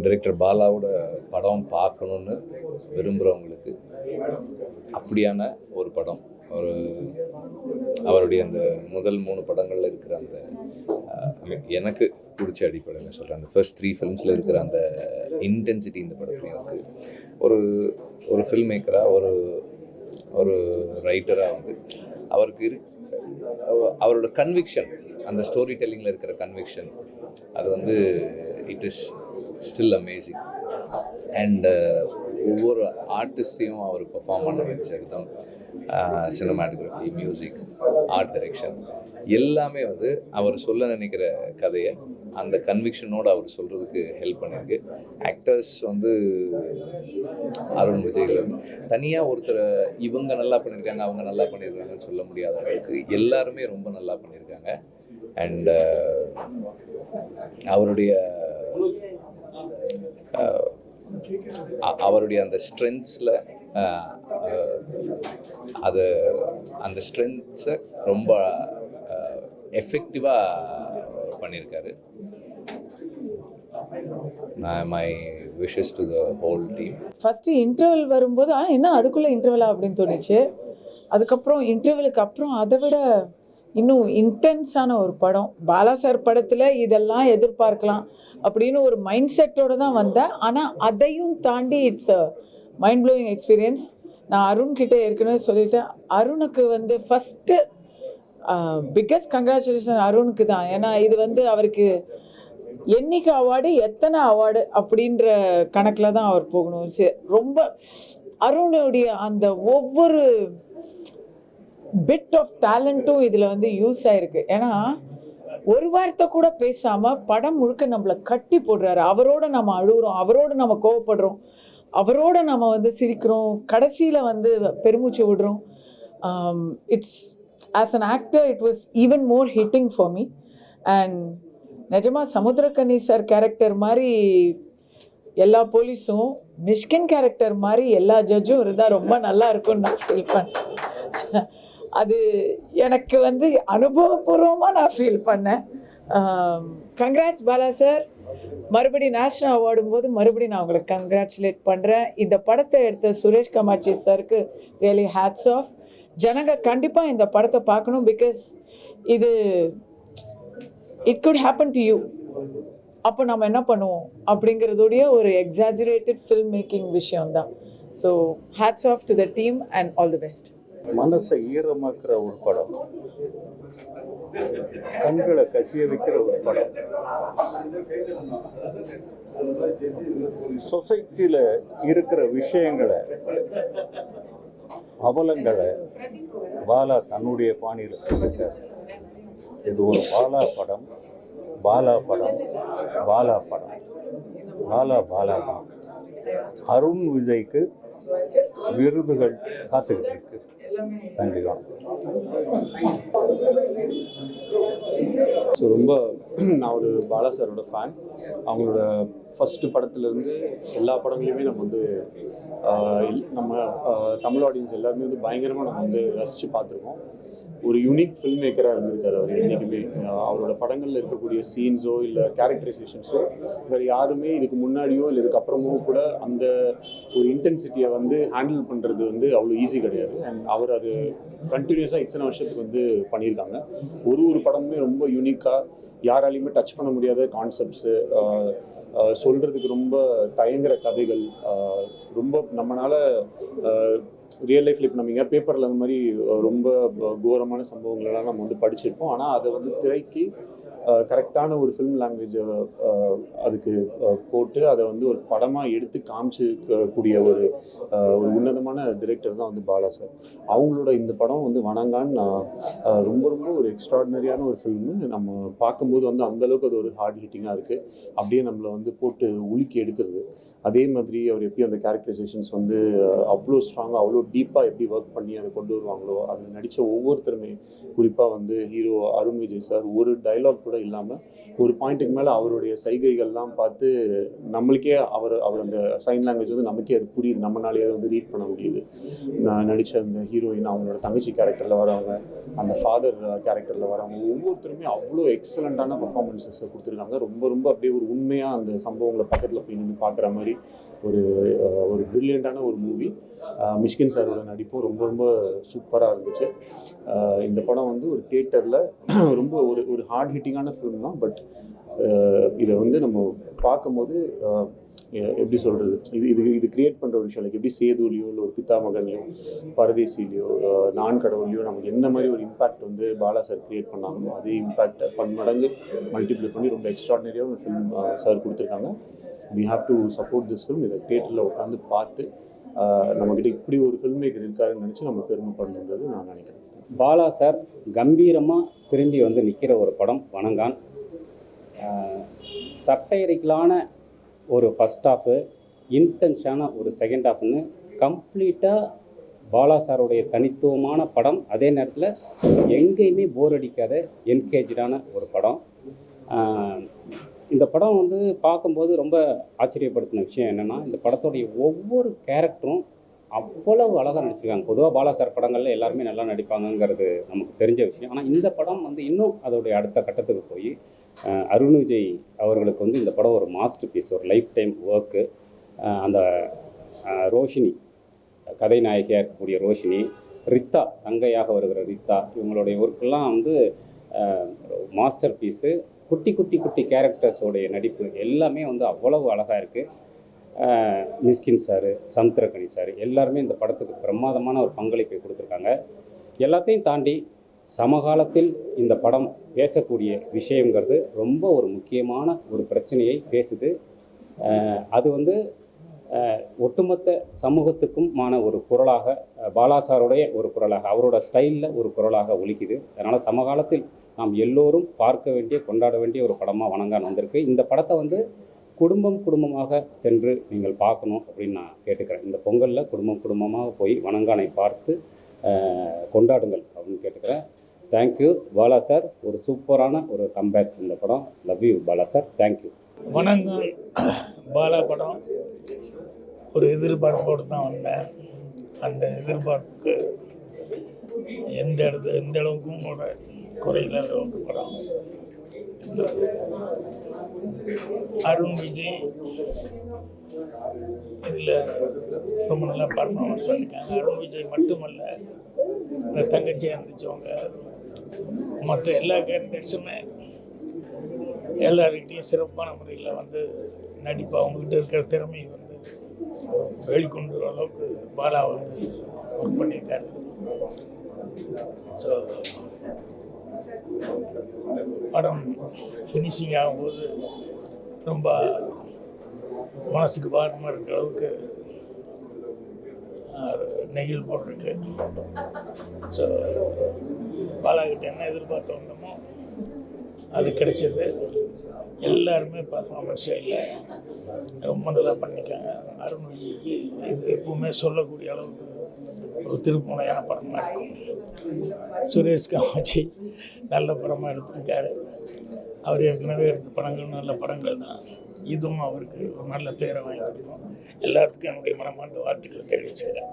Director பாலாவோட படம் பார்க்கணுன்னு விரும்புகிறவங்களுக்கு அப்படியான ஒரு படம். அவருடைய அந்த முதல் 3 படங்களில் இருக்கிற அந்த எனக்கு பிடிச்ச அடிப்படையில் சொல்கிறேன், அந்த ஃபர்ஸ்ட் 3 ஃபிலிம்ஸில் இருக்கிற அந்த இன்டென்சிட்டி இந்த படத்துலையும் இருக்குது. ஒரு ஃபில்ம் மேக்கராக, ஒரு ரைட்டராக வந்து அவருக்கு அவரோட கன்விக்ஷன், அந்த ஸ்டோரி டெல்லிங்கில் இருக்கிற கன்விக்ஷன், அது வந்து it is still amazing. And ஒவ்வொரு ஆர்டிஸ்டையும் அவர் பெர்ஃபார்ம் பண்ண வச்ச விதம், சினிமாட்டோகிராஃபி, மியூசிக், ஆர்ட் டைரக்ஷன் எல்லாமே வந்து அவர் சொல்ல நினைக்கிற கதையை அந்த கன்விக்ஷனோடு அவர் சொல்கிறதுக்கு ஹெல்ப் பண்ணியிருக்கு. ஆக்டர்ஸ் வந்து அருண் விஜய்லேருந்து தனியாக ஒருத்தர் இவங்க நல்லா பண்ணியிருக்காங்க, அவங்க நல்லா பண்ணியிருக்காங்கன்னு சொல்ல முடியாத அளவுக்கு எல்லாருமே ரொம்ப நல்லா பண்ணியிருக்காங்க. அண்ட் அவருடைய அந்த ஸ்ட்ரென்த்ஸில் அந்த ஸ்ட்ரென்த்ஸை ரொம்ப எஃபெக்டிவாக பண்ணியிருக்காரு. My wishes to the whole team. First interval வரும்போது என்ன அதுக்குள்ளே இன்டர்வலா அப்படின்னு தோணுச்சு. அதுக்கப்புறம் இன்டர்வலுக்கு அப்புறம் அதை விட இன்னும் இன்டென்ஸான ஒரு படம். பாலா சார் படத்தில் இதெல்லாம் எதிர்பார்க்கலாம் அப்படின்னு ஒரு மைண்ட் செட்டோடு தான் வந்தேன். ஆனால் அதையும் தாண்டி it's a mind blowing experience. நான் அருண்கிட்ட ஏற்கனவே சொல்லிட்டேன், அருணுக்கு வந்து ஃபஸ்ட்டு பிக்கஸ்ட் கங்க்ராச்சுலேஷன் அருணுக்கு தான். ஏன்னா இது வந்து அவருக்கு என்னைக்கு அவார்டு, எத்தனை அவார்டு அப்படின்ற கணக்கில் தான் அவர் போகணும். ரொம்ப அருணுடைய அந்த ஒவ்வொரு பிட் ஆஃப் டேலண்ட்டும் இதில் வந்து யூஸ் ஆகிருக்கு. ஏன்னா ஒரு வார்த்தை கூட பேசாமல் படம் முழுக்க நம்மளை கட்டி போடுறாரு. அவரோட நம்ம அழுகுறோம், அவரோட நம்ம கோவப்படுறோம், அவரோட நம்ம வந்து சிரிக்கிறோம், கடைசியில் வந்து பெருமூச்சு விடுறோம். It's as an actor it was even more hitting for me. And நிஜமாக சமுத்திரக்கனி சார் கேரக்டர் மாதிரி எல்லா போலீஸும், மிஷ்கின் கேரக்டர் மாதிரி எல்லா ஜட்ஜும் இருந்தால் ரொம்ப நல்லா இருக்கும்னு நான் ஃபீல் பண்ணேன். அது எனக்கு வந்து அனுபவபூர்வமாக நான் ஃபீல் பண்ணேன். Congrats Bala sir. மறுபடியும் நேஷ்னல் அவார்டும் போது மறுபடியும் நான் உங்களுக்கு கங்க்ராச்சுலேட் பண்ணுறேன். இந்த படத்தை எடுத்த சுரேஷ் கமாட்சி சாருக்கு ரியலி ஹேட்ஸ் ஆஃப். ஜனங்க கண்டிப்பாக இந்த படத்தை பார்க்கணும். பிகாஸ் இது it good happen to you. அப்போ நம்ம என்ன பண்ணுவோம் அப்படிங்கிறதுடைய ஒரு எக்ஸாஜரேட்டட் ஃபில்ம் மேக்கிங் விஷயம்தான். So hats off to the team and all the best. மனசை ஈரமாக்குற ஒரு படம், கண்களை கசிய வைக்கிற ஒரு படம். சொசைட்டியில் இருக்கிற விஷயங்களை, அவலங்களை பாலா தன்னுடைய பாணியில் சொல்லிட்டார். இது ஒரு பாலா படம், பாலா படம், பாலா படம். பாலா தான். அருண் விஜய்க்கு விருதுகள் காத்துக்கிட்டு இருக்கு. நன்றி. ஸோ ரொம்ப நான் ஒரு பாலா சாரோட ஃபேன். அவங்களோட ஃபஸ்ட்டு படத்துலேருந்து எல்லா படங்களையுமே நம்ம வந்து நம்ம தமிழ் ஆடியன்ஸ் எல்லாருமே வந்து பயங்கரமாக நம்ம வந்து ரசித்து பார்த்துருக்கோம். ஒரு யூனிக் ஃபில்ம் மேக்கராக இருந்திருக்காரு அவர் என்றைக்குமே. அவரோட படங்களில் இருக்கக்கூடிய சீன்ஸோ இல்லை கேரக்டரைசேஷன்ஸோ வேறு யாருமே இதுக்கு முன்னாடியோ இல்லை இதுக்கப்புறமோ கூட அந்த ஒரு இன்டென்சிட்டியை வந்து ஹேண்டில் பண்ணுறது வந்து அவ்வளோ ஈஸி கிடையாது. அண்ட் அவர் அது கண்டினியூஸாக இத்தனை வருஷத்துக்கு வந்து பண்ணியிருக்காங்க. ஒரு படமுமே ரொம்ப யூனிக்காக, யாராலையுமே டச் பண்ண முடியாத கான்செப்ட்ஸு, சொல்கிறதுக்கு ரொம்ப தயங்குற கதைகள், ரொம்ப நம்மளால் ரியல் லைஃப்பில் இப்போ நம்ம எங்கேயா பேப்பரில் அந்த மாதிரி ரொம்ப கோரமான சம்பவங்களெல்லாம் நம்ம வந்து படிச்சிருப்போம். ஆனால் அதை வந்து திரைக்கு கரெக்டான ஒரு ஃபில்ம் லாங்குவேஜை அதுக்கு போட்டு அதை வந்து ஒரு படமாக எடுத்து காமிச்சிக்கூடிய ஒரு உன்னதமான டிரெக்டர் தான் வந்து பாலா சார். அவங்களோட இந்த படம் வந்து வணங்கான்னு ரொம்ப ஒரு எக்ஸ்ட்ராடினரியான ஒரு ஃபில்மு. நம்ம பார்க்கும்போது வந்து அந்தளவுக்கு அது ஒரு ஹார்ட் ஹிட்டிங்காக இருக்குது. அப்படியே நம்மளை வந்து போட்டு உலுக்கி எடுத்துருது. அதே மாதிரி அவர் எப்படி அந்த கேரக்டரைசேஷன்ஸ் வந்து அவ்வளோ ஸ்ட்ராங்காக, அவ்வளோ டீப்பாக எப்படி ஒர்க் பண்ணி அதை கொண்டு வருவாங்களோ, அதில் நடித்த ஒவ்வொருத்தருமே, குறிப்பாக வந்து ஹீரோ அருண் விஜய் சார் ஒரு டைலாக் கூட கூட இல்லாமல் ஒரு பாயிண்ட்டுக்கு மேலே அவருடைய சைகைகள்லாம் பார்த்து நம்மளுக்கே அவர் அந்த சைன் லாங்குவேஜ் வந்து நமக்கே அது புரியுது, நம்மளாலேயே அதை வந்து ரீட் பண்ண முடியுது. நான் நடித்த அந்த ஹீரோயின், அவங்களோட தங்கச்சி கேரக்டரில் வரவங்க, அந்த ஃபாதர் கேரக்டரில் வரவங்க ஒவ்வொருத்தருமே அவ்வளோ எக்ஸலண்ட்டான பர்ஃபார்மன்ஸஸை கொடுத்துருக்காங்க. ரொம்ப ரொம்ப அப்படியே ஒரு உண்மையாக அந்த சம்பவங்களை பக்கத்தில் போய் நின்று பார்க்குற மாதிரி ஒரு ப்ரில்லியண்ட்டான ஒரு மூவி. மிஷ்கின் சாரோட நடிப்பும் ரொம்ப ரொம்ப சூப்பராக இருந்துச்சு. இந்த படம் வந்து ஒரு தியேட்டரில் ரொம்ப ஒரு ஹார்ட் ஹிட்டிங்கான ஃபிலிம் தான். பட் இதை வந்து நம்ம பார்க்கும்போது எப்படி சொல்கிறது, இது கிரியேட் பண்ணுற ஒரு விஷயம் லைக் எப்படி சேதுலையோ இல்லை ஒரு பித்தாமகன்லையோ பரதேசிலையோ நான் கடவுள்லையோ நமக்கு என்ன மாதிரி ஒரு இம்பேக்ட் வந்து பாலா சார் கிரியேட் பண்ணாங்களோ அதே இம்பேக்ட் பன்மடங்கு மல்டிப்ளை பண்ணி ரொம்ப எக்ஸ்ட்ராடினரியாக ஒரு ஃபிலிம் சார் கொடுத்துருக்காங்க. we have to support this film. இதை தியேட்டரில் உட்காந்து பார்த்து நம்மக்கிட்ட இப்படி ஒரு ஃபில்ம் மேக்கர் இருக்காருன்னு நினச்சி நம்ம பெருமைப்படணுன்றது நான் நினைக்கிறேன். பாலா சார் கம்பீரமாக திரும்பி வந்து நிற்கிற ஒரு படம் வணங்கான். சட்டையரிக்கலான ஒரு ஃபஸ்ட் ஹாஃபு, இன்டென்ஷனான ஒரு செகண்ட் ஹாஃப்னு கம்ப்ளீட்டாக பாலா சாருடைய தனித்துவமான படம். அதே நேரத்தில் எங்கேயுமே போர் அடிக்காத என்கேஜான ஒரு படம். இந்த படம் வந்து பார்க்கும்போது ரொம்ப ஆச்சரியப்படுத்தின விஷயம் என்னென்னா, இந்த படத்துடைய ஒவ்வொரு கேரக்டரும் அவ்வளவு அழகாக நடிச்சிருக்காங்க. பொதுவாக பாலா சார் படங்களில் எல்லாருமே நல்லா நடிப்பாங்கங்கிறது நமக்கு தெரிஞ்ச விஷயம். ஆனால் இந்த படம் வந்து இன்னும் அதோடைய அடுத்த கட்டத்துக்கு போய் அருண் விஜய் அவர்களுக்கு வந்து இந்த படம் ஒரு மாஸ்டர் பீஸ், ஒரு லைஃப் டைம் ஒர்க்கு. அந்த ரோஷினி, கதை நாயகியாக இருக்கக்கூடிய ரோஷினி, ரித்தா தங்கையாக வருகிற ரித்தா, இவங்களுடைய ஒர்க்கெல்லாம் வந்து மாஸ்டர் பீஸு. குட்டி குட்டி குட்டி கேரக்டர்ஸோடைய நடிப்பு எல்லாமே வந்து அவ்வளவு அழகாக இருக்குது. மிஸ்கின் சார், சமுத்திரக்கனி சார் எல்லாருமே இந்த படத்துக்கு பிரமாதமான ஒரு பங்களிப்பை கொடுத்துருக்காங்க. எல்லாத்தையும் தாண்டி சமகாலத்தில் இந்த படம் பேசக்கூடிய விஷயங்கிறது ரொம்ப ஒரு முக்கியமான ஒரு பிரச்சனையை பேசுது. அது வந்து ஒட்டுமொத்த சமூகத்துக்குமான ஒரு குரலாக, பாலாசாருடைய ஒரு குரலாக, அவரோட ஸ்டைலில் ஒரு குரலாக ஒலிக்குது. அதனால் சமகாலத்தில் நாம் எல்லோரும் பார்க்க வேண்டிய, கொண்டாட வேண்டிய ஒரு படமாக வணங்கான் வந்திருக்கு. இந்த படத்தை வந்து குடும்பமாக சென்று நீங்கள் பார்க்கணும் அப்படின்னு நான் கேட்டுக்கிறேன். இந்த பொங்கலில் குடும்பமாக போய் வணங்கானை பார்த்து கொண்டாடுங்கள் அப்படின்னு கேட்டுக்கிறேன். தேங்க்யூ பாலா சார், ஒரு சூப்பரான ஒரு கம்பேக் இந்த படம். Love you Bala sir, thank you. Vanangaan Bala படம் ஒரு எதிர்பார்ப்போடு தான் வந்தேன். அந்த எதிர்பார்ப்புக்கு எந்த அளவுக்கும் கூட குறையில்லாத அளவுக்கு படம். அருண் விஜய் இதில் ரொம்ப நல்லா பர்ஃபார்மன்ஸ் பண்ணியிருக்காங்க. அருண் விஜய் மட்டுமல்ல, இந்த தங்கச்சியாக இருந்துச்சவங்க மற்ற எல்லா கேரக்டர்ஸுமே எல்லாருக்கிட்டையும் சிறப்பான முறையில் வந்து நடிப்பு, அவங்ககிட்ட இருக்கிற திறமையை வந்து வெளிக்கொண்டு வர அளவுக்கு பாலா வந்து ஒர்க் பண்ணியிருக்காரு. ஸோ படம் ஃபினிஷிங் ஆகும்போது ரொம்ப மனசுக்கு பாரமாக இருக்கிற அளவுக்கு நெகிழ் போட்டிருக்கு. ஸோ பாலாகிட்ட என்ன எதிர்பார்த்து வந்தோமோ அது கிடைச்சது. எல்லாருமே பர்ஃபார்மன்ஸே இல்லை, ரொம்ப நல்லா பண்ணியிருக்காங்க. அருண் விஜய்க்கு இது எப்பவுமே சொல்லக்கூடிய அளவுக்கு ஒரு திருப்புமுனையான படமாக இருக்கும். சுரேஷ் காமாட்சி நல்ல படமாக எடுத்திருக்காரு. அவர் ஏற்கனவே எடுத்த படங்கள் நல்ல படங்கள் தான். இதுவும் அவருக்கு ஒரு நல்ல பேரை வாங்கி கொடுக்கும். எல்லாத்துக்கும் என்னுடைய மனமார்ந்த வாழ்த்துக்களை தெரிவிச்சுக்கிறேன்.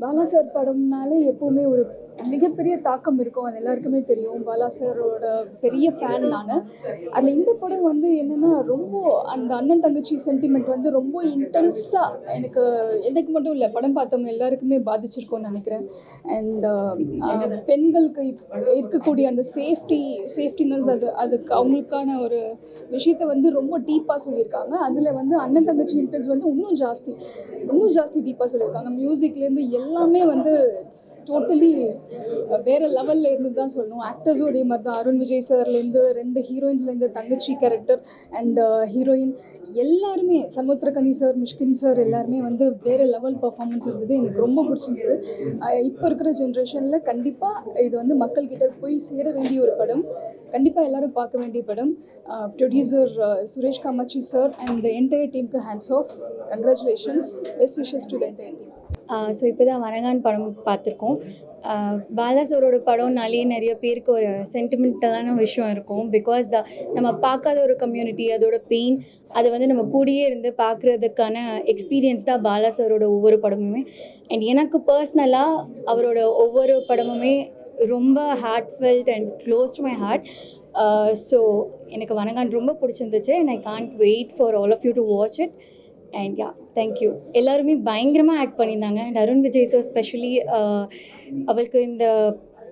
பாலா சார் படம்னாலே எப்போவுமே ஒரு மிகப்பெரிய தாக்கம் இருக்கும், அது எல்லாருக்குமே தெரியும். பாலா சாரோட பெரிய ஃபேன் நான். அதில் இந்த படம் வந்து என்னென்னா, ரொம்ப அந்த அண்ணன் தங்கச்சி சென்டிமெண்ட் வந்து ரொம்ப இன்டென்ஸாக எனக்கு மட்டும் இல்லை, படம் பார்த்தவங்க எல்லாருக்குமே பாதிச்சிருக்கோன்னு நினைக்கிறேன். அண்ட் பெண்களுக்கு இருக்கக்கூடிய அந்த சேஃப்டினஸ் அதுக்கு அவங்களுக்கான ஒரு விஷயத்தை வந்து ரொம்ப டீப்பாக சொல்லியிருக்காங்க. அதில் வந்து அண்ணன் தங்கச்சி இன்டென்ஸ் வந்து இன்னும் ஜாஸ்தி டீப்பாக சொல்லியிருக்காங்க. மியூசிக்லேருந்து எல்லாமே வந்து இட்ஸ் டோட்டலி வேறு லெவலில் இருந்து தான் சொல்லணும். ஆக்டர்ஸும் அதே மாதிரி தான். அருண் விஜய் சார்லேருந்து 2 ஹீரோயின்ஸ்லேருந்து தங்கச்சி கேரக்டர் அண்ட் ஹீரோயின் எல்லாருமே, சமுத்திரக்கனி சார், மிஷ்கின் சார் எல்லாருமே வந்து வேறு லெவல் பர்ஃபார்மன்ஸ் இருந்தது. எனக்கு ரொம்ப பிடிச்சிருந்தது. இப்போ இருக்கிற ஜென்ரேஷனில் கண்டிப்பாக இது வந்து மக்கள்கிட்ட போய் சேர வேண்டிய ஒரு படம், கண்டிப்பாக எல்லோரும் பார்க்க வேண்டிய படம். Producer Suresh Kamatchi Archie sir and the entire team ku hands off. Congratulations. Best wishes to the entire team. So இப்போ தான் வணங்கான் படம் பார்த்துருக்கோம். பாலா சாரோட படம்னாலே நிறைய பேருக்கு ஒரு சென்டிமெண்டலான விஷயம் இருக்கும். பிகாஸ் நம்ம பார்க்காத ஒரு கம்யூனிட்டி, அதோட பெயின், அதை வந்து நம்ம கூடயே இருந்து பார்க்குறதுக்கான எக்ஸ்பீரியன்ஸ் தான் பாலா சாரோட ஒவ்வொரு படமுமே. அண்ட் எனக்கு பர்சனலாக அவரோட ஒவ்வொரு படமுமே ரொம்ப heartfelt and close to my heart. So எனக்கு வணங்கான் ரொம்ப பிடிச்சிருந்துச்சு. And I can't wait for all of you to watch it. And yeah, thank you. எல்லாருமே பயங்கரமாக ஆக்ட் பண்ணியிருந்தாங்க. And Arun Vijay sir specially அவருக்கு இந்த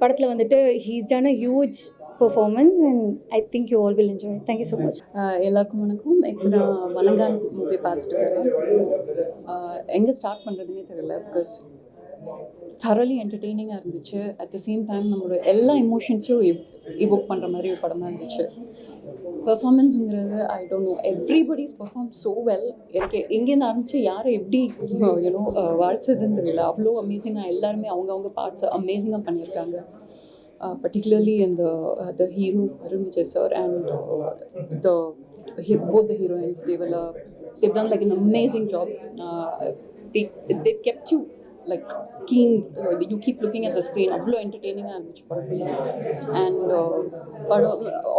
படத்தில் வந்துட்டு he's done a huge performance and I think you all will enjoy. Thank you so much. எல்லாருக்கும் வணக்கம். இப்போ நான் வணங்கான் மூவி பார்த்துட்டு வரேன். எங்கே ஸ்டார்ட் பண்ணுறதுனே தெரியல. பிகாஸ் thoroughly என்டர்டெய்னிங்காக இருந்துச்சு. அட் த சேம் டைம் நம்மளோட எல்லா எமோஷன்ஸையும் இவோக் பண்ணுற மாதிரி ஒரு படமாக இருந்துச்சு. பெர்ஃபார்மன்ஸுங்கிறது I don't know, everybody's perform so well. எனக்கு எங்கேருந்து ஆரம்பித்து யாரை எப்படி யூனோ வாழ்த்ததுன்னு தெரியல. அவ்வளோ அமேசிங்காக எல்லாருமே அவங்கவுங்க பார்ட்ஸ் அமேசிங்காக பண்ணியிருக்காங்க. Particularly in the hero Arun Vijay sir and both the heroines, they've done like an amazing job. They kept you like keen. You keep looking at the screen. Avlo entertaining and but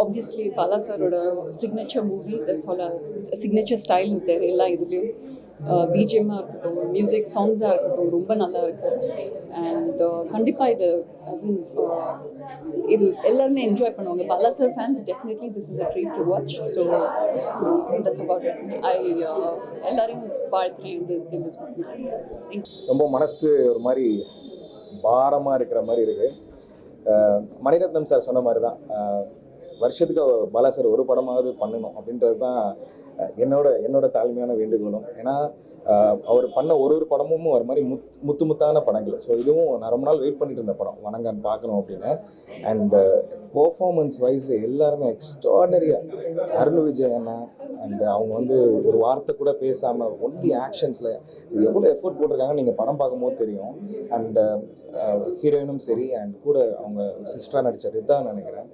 obviously Bala sir oda signature movie, that's all a signature style is there ella idhilum. BGM இருக்கட்டும், music சாங்ஸாக இருக்கட்டும், ரொம்ப நல்லா இருக்கு. And கண்டிப்பாக இது இது எல்லாருமே enjoy பண்ணுவாங்க. Bala sir fans definitely this is a treat to watch. So that's about it. எல்லாரையும் வாழ்த்துறேன் in this movie. ரொம்ப மனசு ஒரு மாதிரி பாரமாக இருக்கிற மாதிரி இருக்குது. மணிரத்னம் சார் சொன்ன மாதிரி தான், வருஷத்துக்கு பாலா சார் ஒரு படமாவது பண்ணணும் அப்படின்றது தான் என்னோட தாழ்மையான வேண்டுகோளும். ஏன்னா அவர் பண்ண ஒரு படமும் ஒரு மாதிரி முத்தான படங்கள். ஸோ இதுவும் நான் ரொம்ப நாள் வெயிட் பண்ணிட்டு இருந்த படம் வணங்கான் பார்க்கணும் அப்படின்னு. அண்ட் பெர்ஃபார்மன்ஸ் வைஸ் எல்லாருமே எக்ஸ்ட்ராடனரியாக, அருண் விஜய் அண்ணா அண்ட் அவங்க வந்து ஒரு வார்த்தை கூட பேசாமல் ஒன்லி ஆக்ஷன்ஸில் எவ்வளோ எஃபோர்ட் போட்டிருக்காங்க நீங்கள் படம் பார்க்கும்போது தெரியும். அண்ட் ஹீரோயினும் சரி அண்ட் கூட அவங்க சிஸ்டராக நடித்த ரிதா நினைக்கிறேன்,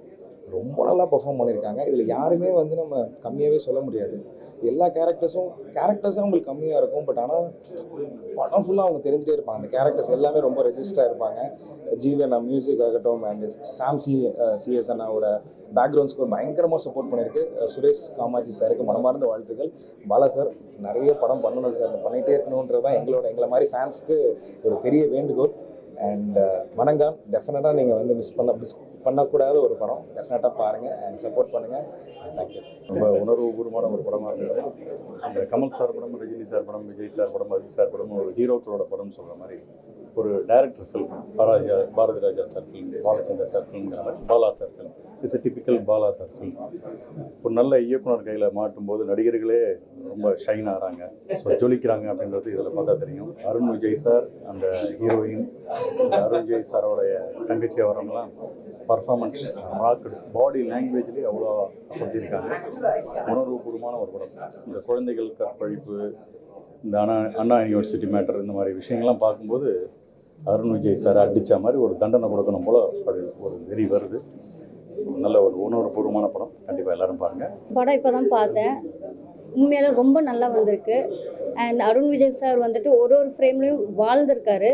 ரொம்ப நல்லா பெர்ஃபார்ம் பண்ணியிருக்காங்க. இதில் யாருமே வந்து நம்ம கம்மியாகவே சொல்ல முடியாது. எல்லா கேரக்டர்ஸும் அவங்களுக்கு கம்மியாக இருக்கும். பட் ஆனால் படம் ஃபுல்லாக அவங்க தெரிஞ்சுட்டே இருப்பாங்க. அந்த கேரக்டர்ஸ் எல்லாமே ரொம்ப ரெஜிஸ்டராக இருப்பாங்க. ஜீவன் மியூசிக் ஆகட்டும் அண்ட் சாம் சிஎஸ் அண்ணாவோட பேக்ரவுண்ட் ஸ்கோர் பயங்கரமாக சப்போர்ட் பண்ணியிருக்கு. சுரேஷ் காமாஜி சாருக்கு மனமார்ந்த வாழ்த்துக்கள். பாலா சார் நிறைய படம் பண்ணணும் சார், பண்ணிகிட்டே இருக்கணுன்றது தான் எங்களை மாதிரி ஃபேன்ஸ்க்கு ஒரு பெரிய வேண்டுகோள். அண்ட் வணங்கான் டெஃபினட்டாக நீங்கள் வந்து மிஸ் பண்ணக்கூடாத ஒரு படம். டெஃபினட்டாக பாருங்கள் அண்ட் சப்போர்ட் பண்ணுங்கள். தேங்க்யூ. ரொம்ப உணர்வுபூர்வமான ஒரு படமாக இருந்தது. அந்த கமல் சார் படம், ரஜினி சார் படம், விஜய் சார் படம், அஜித் சார் படம் ஒரு ஹீரோக்களோட படம் சொல்கிற மாதிரி ஒரு director film. Bharathi Raja sir film, Balachander sir ஃபில்ம்ங்கிற மாதிரி Bala sir film. It's a typical Bala sir film. ஒரு நல்ல இயக்குனர் கையில் மாட்டும் போது நடிகர்களே ரொம்ப ஷைன் ஆகிறாங்க, ஸோ ஜொலிக்கிறாங்க அப்படின்றது இதில் பார்த்தா தெரியும். அருண் விஜய் சார், அந்த ஹீரோயின் அருண் விஜய் சாரோடைய தங்கச்சி அவரெல்லாம் பர்ஃபார்மன்ஸ் ராக்கடு, பாடி லாங்குவேஜ்லேயே அவ்வளோ அசத்தியிருக்காங்க. உணர்வுபூர்வமான ஒரு படம். இந்த குழந்தைகள் கற்பழிப்பு, இந்த அண்ணா யூனிவர்சிட்டி மேட்டர், இந்த மாதிரி விஷயங்கள்லாம் பார்க்கும்போது அருண் விஜய் சார் அடித்த மாதிரி ஒரு தண்டனை கொடுக்கணும் போல் ஒரு வெறி வருது. நல்ல ஒரு உணர்வுபூர்வமான படம். கண்டிப்பாக எல்லாரும் பாருங்கள். படம் இப்போ தான் பார்த்தேன். உண்மையால ரொம்ப நல்லா வந்திருக்கு. அண்ட் அருண் விஜய் சார் வந்துட்டு ஒரு ஃப்ரேம்லேயும் வாழ்ந்திருக்காரு.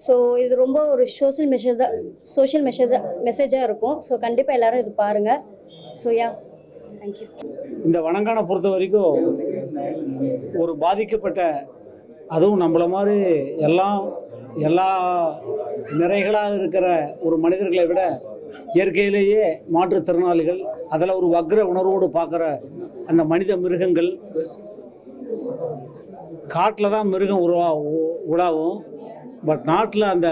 ஸோ இது ரொம்ப ஒரு சோஷியல் மெசேஜாக இருக்கும். ஸோ கண்டிப்பாக எல்லாரும் இது பாருங்கள். So yeah, thank you. இந்த வணங்கானை பொறுத்த வரைக்கும் ஒரு பாதிக்கப்பட்ட, அதுவும் நம்மள மாதிரி எல்லா நிறைகளாக இருக்கிற ஒரு மனிதர்களை விட இயற்கையிலேயே மாற்றுத்திறனாளிகள், அதில் ஒரு வக்ர உணர்வோடு பார்க்குற அந்த மனித மிருகங்கள், காட்டில் தான் மிருகம் உலாவும், பட் நாட்டில் அந்த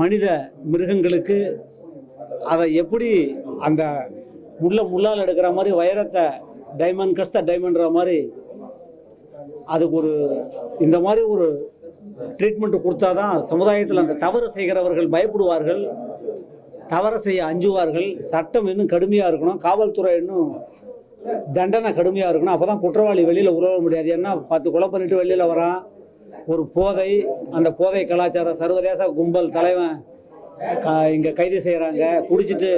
மனித மிருகங்களுக்கு அதை எப்படி அந்த முள்ளால் எடுக்கிற மாதிரி வைரத்தை டைமண்ட் கஸ்த டைமண்ட்ற மாதிரி அதுக்கு இந்த மாதிரி ஒரு ட்ரீட்மெண்ட்டு கொடுத்தா தான் சமுதாயத்தில் அந்த தவறு செய்கிறவர்கள் பயப்படுவார்கள், தவறு செய்ய அஞ்சுவார்கள். சட்டம் இன்னும் கடுமையாக இருக்கணும், காவல்துறை இன்னும் தண்டனை கடுமையாக இருக்கணும். அப்போ தான் குற்றவாளி வெளியில் உறவ முடியாது. ஏன்னா 10 கொலை பண்ணிட்டு வெளியில் வரான். ஒரு போதை, அந்த போதை கலாச்சாரம், சர்வதேச கும்பல் தலைவன் இங்கே கைது செய்கிறாங்க. குடிச்சிட்டு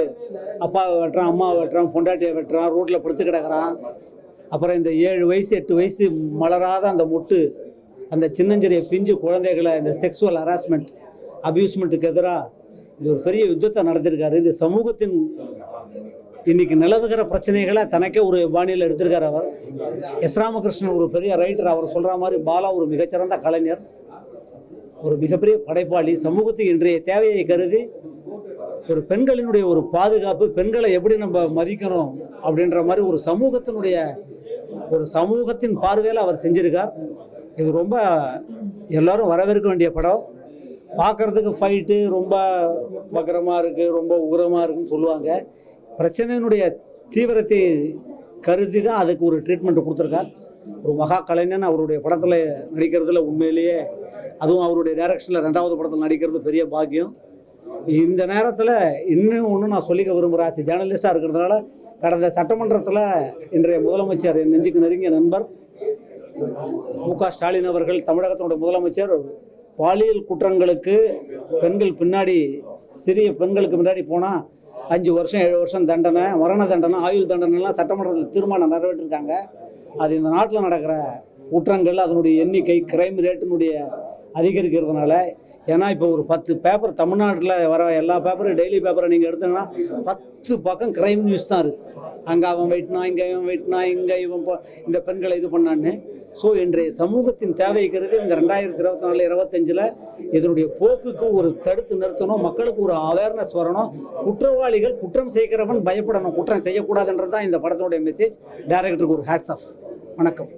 அப்பாவை வெட்டுறான், அம்மாவை வெட்டுறான், பொண்டாட்டியை வெட்டுறான், ரோட்டில் படுத்து கிடக்கிறான். அப்புறம் இந்த 7 வயசு 8 வயசு மலராத அந்த மொட்டு, அந்த சின்னஞ்சிறிய பிஞ்சு குழந்தைகளை இந்த செக்ஸுவல் ஹராஸ்மெண்ட் அபியூஸ்மெண்ட்டுக்கு எதிராக இது ஒரு பெரிய யுத்தத்தை நடத்திருக்காரு. இது சமூகத்தின் இன்னைக்கு நிலவுகிற பிரச்சனைகளை தனக்கே ஒரு பாணியில் எடுத்திருக்கார் அவர். எஸ் ராமகிருஷ்ணன் ஒரு பெரிய ரைட்டர், அவர் சொல்கிற மாதிரி பாலா ஒரு மிகச்சிறந்த கலைஞர், ஒரு மிகப்பெரிய படைப்பாளி. சமூகத்துக்கு இன்றைய தேவையை கருதி ஒரு பெண்களினுடைய ஒரு பாதுகாப்பு, பெண்களை எப்படி நம்ம மதிக்கணும் அப்படின்ற மாதிரி ஒரு சமூகத்தின் பார்வையில் அவர் செஞ்சிருக்கார். இது ரொம்ப எல்லாரும் வரவேற்க வேண்டிய படம். பார்க்குறதுக்கு ஃபைட்டு ரொம்ப பக்கரமாக இருக்குது, ரொம்ப உரமாக இருக்குன்னு சொல்லுவாங்க. பிரச்சனையினுடைய தீவிரத்தை கருதி தான் அதுக்கு ஒரு ட்ரீட்மெண்ட் கொடுத்துருக்கார். ஒரு மகா கலைஞன் அவருடைய படத்தில் நடிக்கிறதுல உண்மையிலேயே, அதுவும் அவருடைய டைரக்ஷனில் 2வது படத்தில் நடிக்கிறது பெரிய பாக்கியம். இந்த நேரத்தில் இன்னும் ஒன்று நான் சொல்லிக்க விரும்புகிறேன். ஜேர்னலிஸ்டாக இருக்கிறதுனால கடந்த சட்டமன்றத்தில் இன்றைய முதலமைச்சர், என் நெஞ்சுக்கு நெருங்கிய நண்பர் மு.க. ஸ்டாலின் அவர்கள், தமிழகத்தினுடைய முதலமைச்சர், பாலியல் குற்றங்களுக்கு பெண்கள் பின்னாடி, சிறிய பெண்களுக்கு முன்னாடி போனால் 5 வருஷம் 7 வருஷம் தண்டனை, மரண தண்டனை, ஆயுள் தண்டனைலாம் சட்டமன்றத்தில் தீர்மானம் நிறைவேற்றிருக்காங்க. அது இந்த நாட்டில் நடக்கிற குற்றங்கள், அதனுடைய எண்ணிக்கை, கிரைம் ரேட்டினுடைய அதிகரிக்கிறதுனால. ஏன்னா இப்போ ஒரு 10 பேப்பர் தமிழ்நாட்டில் வர எல்லா பேப்பரும், டெய்லி பேப்பரை நீங்கள் எடுத்தீங்கன்னா 10 பக்கம் கிரைம் நியூஸ் தான் இருக்குது. அங்கே அவன் வெட்டினா, இங்கே இவன் வெட்டினா, இங்கே இவன் இந்த பெண்களை இது பண்ணான்னு. ஸோ இன்றைய சமூகத்தின் தேவைக்கிறது இந்த 2024-25 இதனுடைய போக்குக்கு ஒரு தடுத்து நிறுத்தணும், மக்களுக்கு ஒரு அவேர்னஸ் வரணும். குற்றவாளிகள், குற்றம் செய்கிறவன் பயப்படணும், குற்றம் செய்யக்கூடாதுன்றது தான் இந்த படத்தினுடைய மெசேஜ். டைரக்டருக்கு ஒரு ஹேட்ஸ் ஆஃப். வணக்கம்.